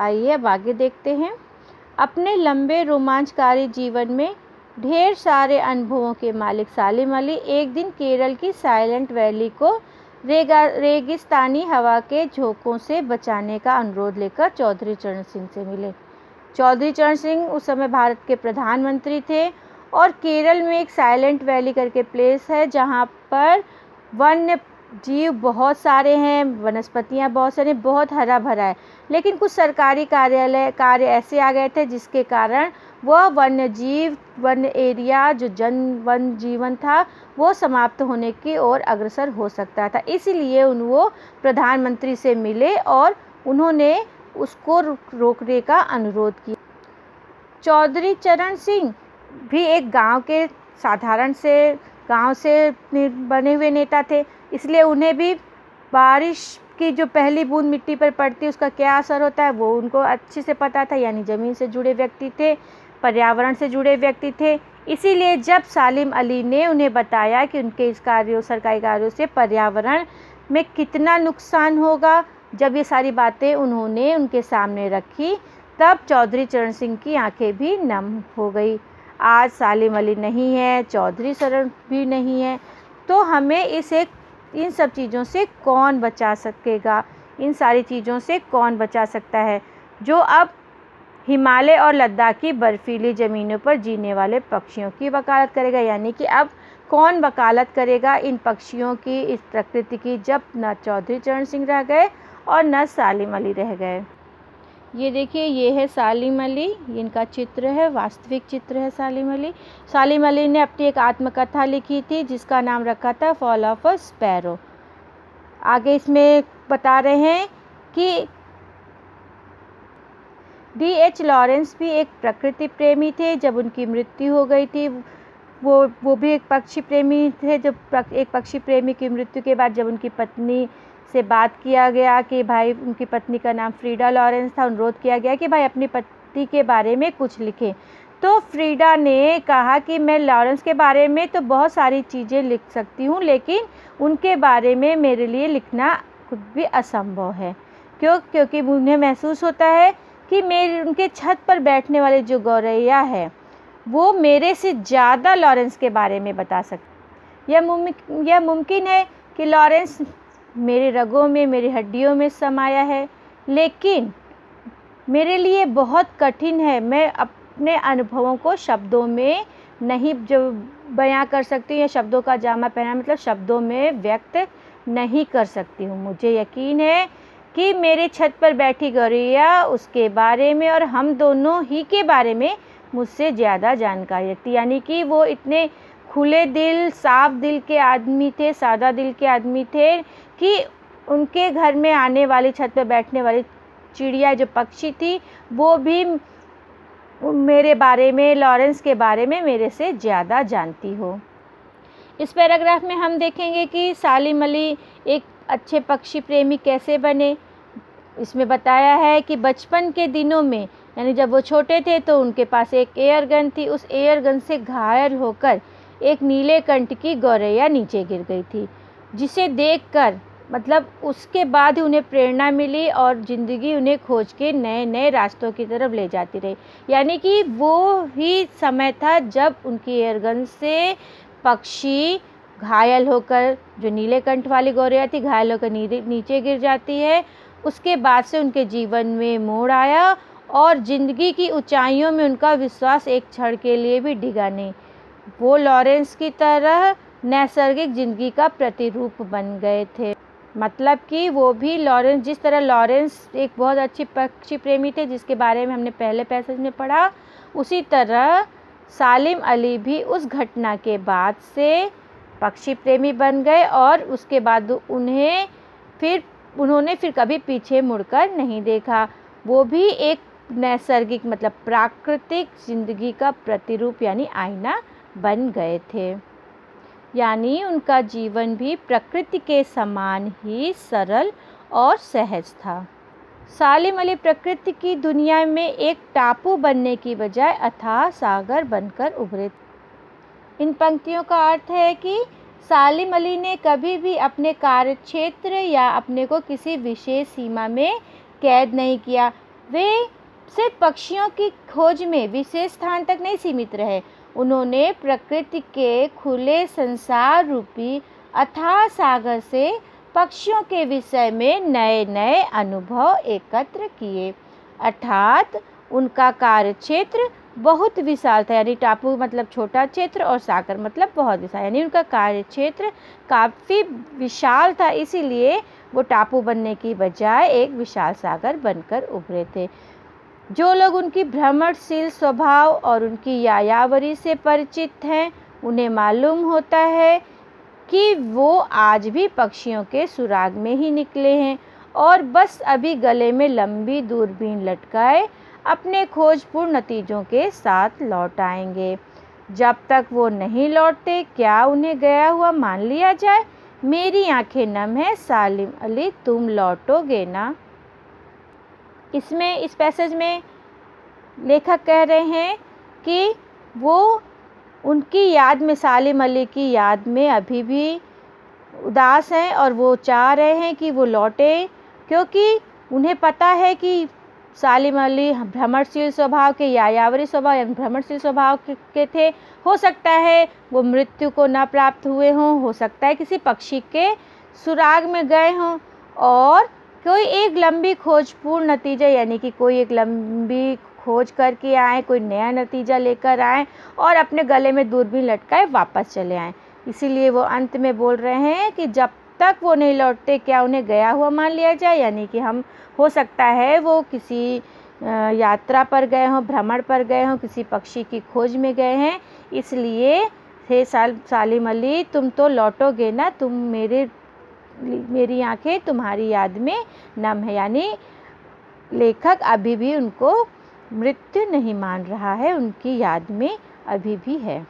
आइए अब आगे देखते हैं। अपने लंबे रोमांचकारी जीवन में ढेर सारे अनुभवों के मालिक सालिम अली एक दिन केरल की साइलेंट वैली को रेगिस्तानी हवा के झोंकों से बचाने का अनुरोध लेकर चौधरी चरण सिंह से मिले। चौधरी चरण सिंह उस समय भारत के प्रधानमंत्री थे और केरल में एक साइलेंट वैली करके प्लेस है जहाँ पर वन्य जीव बहुत सारे हैं, वनस्पतियाँ बहुत सारी, बहुत हरा भरा है। लेकिन कुछ सरकारी कार्य ऐसे आ गए थे जिसके कारण वह वन्य एरिया जो वन जीवन था वो समाप्त होने की ओर अग्रसर हो सकता था। इसीलिए वो प्रधानमंत्री से मिले और उन्होंने उसको रोकने का अनुरोध किया। चौधरी चरण सिंह भी एक गांव से बने हुए नेता थे, इसलिए उन्हें भी बारिश की जो पहली बूंद मिट्टी पर पड़ती है उसका क्या असर होता है वो उनको अच्छे से पता था। यानी ज़मीन से जुड़े व्यक्ति थे, पर्यावरण से जुड़े व्यक्ति थे। इसीलिए जब सालिम अली ने उन्हें बताया कि उनके इस सरकारी कार्यों से पर्यावरण में कितना नुकसान होगा, जब ये सारी बातें उन्होंने उनके सामने रखी, तब चौधरी चरण सिंह की आंखें भी नम हो गई। आज सालिम अली नहीं है, चौधरी चरण भी नहीं है, तो हमें इन सब चीज़ों से कौन बचा सकेगा? इन सारी चीज़ों से कौन बचा सकता है जो अब हिमालय और लद्दाख की बर्फीली ज़मीनों पर जीने वाले पक्षियों की वकालत करेगा? यानी कि अब कौन वकालत करेगा इन पक्षियों की, इस प्रकृति की, जब न चौधरी चरण सिंह रह गए और न सालिम अली रह गए। ये देखिए, ये है सालिम अली, ये इनका चित्र है, वास्तविक चित्र है सालिम अली। सालिम अली ने अपनी एक आत्मकथा लिखी थी जिसका नाम रखा था फॉल ऑफ अ स्पैरो। आगे इसमें बता रहे हैं कि D.H. लॉरेंस भी एक प्रकृति प्रेमी थे। जब उनकी मृत्यु हो गई थी, वो भी एक पक्षी प्रेमी थे। जब एक पक्षी प्रेमी की मृत्यु के बाद जब उनकी पत्नी से बात किया गया कि भाई, उनकी पत्नी का नाम फ्रीडा लॉरेंस था, अनुरोध किया गया कि भाई अपनी पति के बारे में कुछ लिखें, तो फ्रीडा ने कहा कि मैं लॉरेंस के बारे में तो बहुत सारी चीज़ें लिख सकती हूँ, लेकिन उनके बारे में मेरे लिए लिखना खुद भी असंभव है। क्योंकि उन्हें महसूस होता है कि उनके छत पर बैठने वाले जो गौरैया है वो मेरे से ज़्यादा लॉरेंस के बारे में बता सकती। यह मुमकिन है कि लॉरेंस मेरे रगों में, मेरी हड्डियों में समाया है, लेकिन मेरे लिए बहुत कठिन है। मैं अपने अनुभवों को शब्दों में नहीं जो बयां कर सकती, या शब्दों का जामा पहना मतलब शब्दों में व्यक्त नहीं कर सकती हूँ। मुझे यकीन है कि मेरे छत पर बैठी गौरैया उसके बारे में और हम दोनों ही के बारे में मुझसे ज़्यादा जानकारी रखती। यानी कि वो इतने खुले दिल, साफ दिल के आदमी थे, सादा दिल के आदमी थे कि उनके घर में आने वाली, छत पर बैठने वाली चिड़िया जो पक्षी थी वो भी मेरे बारे में, लॉरेंस के बारे में मेरे से ज़्यादा जानती हो। इस पैराग्राफ में हम देखेंगे कि सालिम अली एक अच्छे पक्षी प्रेमी कैसे बने। इसमें बताया है कि बचपन के दिनों में, यानी जब वो छोटे थे, तो उनके पास एक एयर गन थी। उस एयर गन से घायल होकर एक नीले कंठ की गौरैया नीचे गिर गई थी, जिसे देखकर मतलब उसके बाद ही उन्हें प्रेरणा मिली और ज़िंदगी उन्हें खोज के नए नए रास्तों की तरफ ले जाती रही। यानी कि वो ही समय था जब उनकी एयरगन से पक्षी घायल होकर, जो नीले कंठ वाली गौरैया थी, घायल होकर नीचे गिर जाती है। उसके बाद से उनके जीवन में मोड़ आया और ज़िंदगी की ऊंचाइयों में उनका विश्वास एक क्षण के लिए भी डिगा नहीं। वो लॉरेंस की तरह नैसर्गिक ज़िंदगी का प्रतिरूप बन गए थे। मतलब कि वो भी लॉरेंस, जिस तरह लॉरेंस एक बहुत अच्छी पक्षी प्रेमी थे जिसके बारे में हमने पहले पैसेज में पढ़ा, उसी तरह सालिम अली भी उस घटना के बाद से पक्षी प्रेमी बन गए और उसके बाद उन्होंने फिर कभी पीछे मुड़कर नहीं देखा। वो भी एक नैसर्गिक मतलब प्राकृतिक ज़िंदगी का प्रतिरूप यानी आईना बन गए थे। यानी उनका जीवन भी प्रकृति के समान ही सरल और सहज था। सालिम अली प्रकृति की दुनिया में एक टापू बनने की बजाय अथाह सागर बनकर उभरे। इन पंक्तियों का अर्थ है कि सालिम अली ने कभी भी अपने कार्यक्षेत्र या अपने को किसी विशेष सीमा में कैद नहीं किया। वे सिर्फ पक्षियों की खोज में विशेष स्थान तक नहीं सीमित रहे। उन्होंने प्रकृति के खुले संसार रूपी अथाह सागर से पक्षियों के विषय में नए नए अनुभव एकत्र किए। अर्थात उनका कार्यक्षेत्र बहुत विशाल था, यानी टापू मतलब छोटा क्षेत्र और सागर मतलब बहुत विशाल, यानी उनका कार्यक्षेत्र काफ़ी विशाल था, इसीलिए वो टापू बनने की बजाय एक विशाल सागर बनकर उभरे थे। जो लोग उनकी भ्रमणशील स्वभाव और उनकी यायावरी से परिचित हैं, उन्हें मालूम होता है कि वो आज भी पक्षियों के सुराग में ही निकले हैं और बस अभी गले में लंबी दूरबीन लटकाए अपने खोजपूर्ण नतीजों के साथ लौट आएंगे। जब तक वो नहीं लौटते, क्या उन्हें गया हुआ मान लिया जाए? मेरी आंखें नम है सालिम अली, तुम लौटोगे ना? इस पैसेज में लेखक कह रहे हैं कि वो उनकी याद में, सालिम अली की याद में अभी भी उदास हैं और वो चाह रहे हैं कि वो लौटे, क्योंकि उन्हें पता है कि सालिम अली भ्रमणशील स्वभाव के, यायावरी स्वभाव या भ्रमणशील स्वभाव के थे। हो सकता है वो मृत्यु को न प्राप्त हुए हों, हो सकता है किसी पक्षी के सुराग में गए हों और कोई एक लंबी खोजपूर्ण नतीजा, यानी कि कोई एक लंबी खोज करके आए, कोई नया नतीजा लेकर आए और अपने गले में दूरबीन लटकाए वापस चले आएँ। इसीलिए वो अंत में बोल रहे हैं कि जब तक वो नहीं लौटते, क्या उन्हें गया हुआ मान लिया जाए? यानी कि हम, हो सकता है वो किसी यात्रा पर गए हों, भ्रमण पर गए हों, किसी पक्षी की खोज में गए हैं, इसलिए हे सालिम अली, तुम तो लौटोगे ना? मेरी आंखें तुम्हारी याद में नम है, यानी लेखक अभी भी उनको मृत्यु नहीं मान रहा है, उनकी याद में अभी भी है।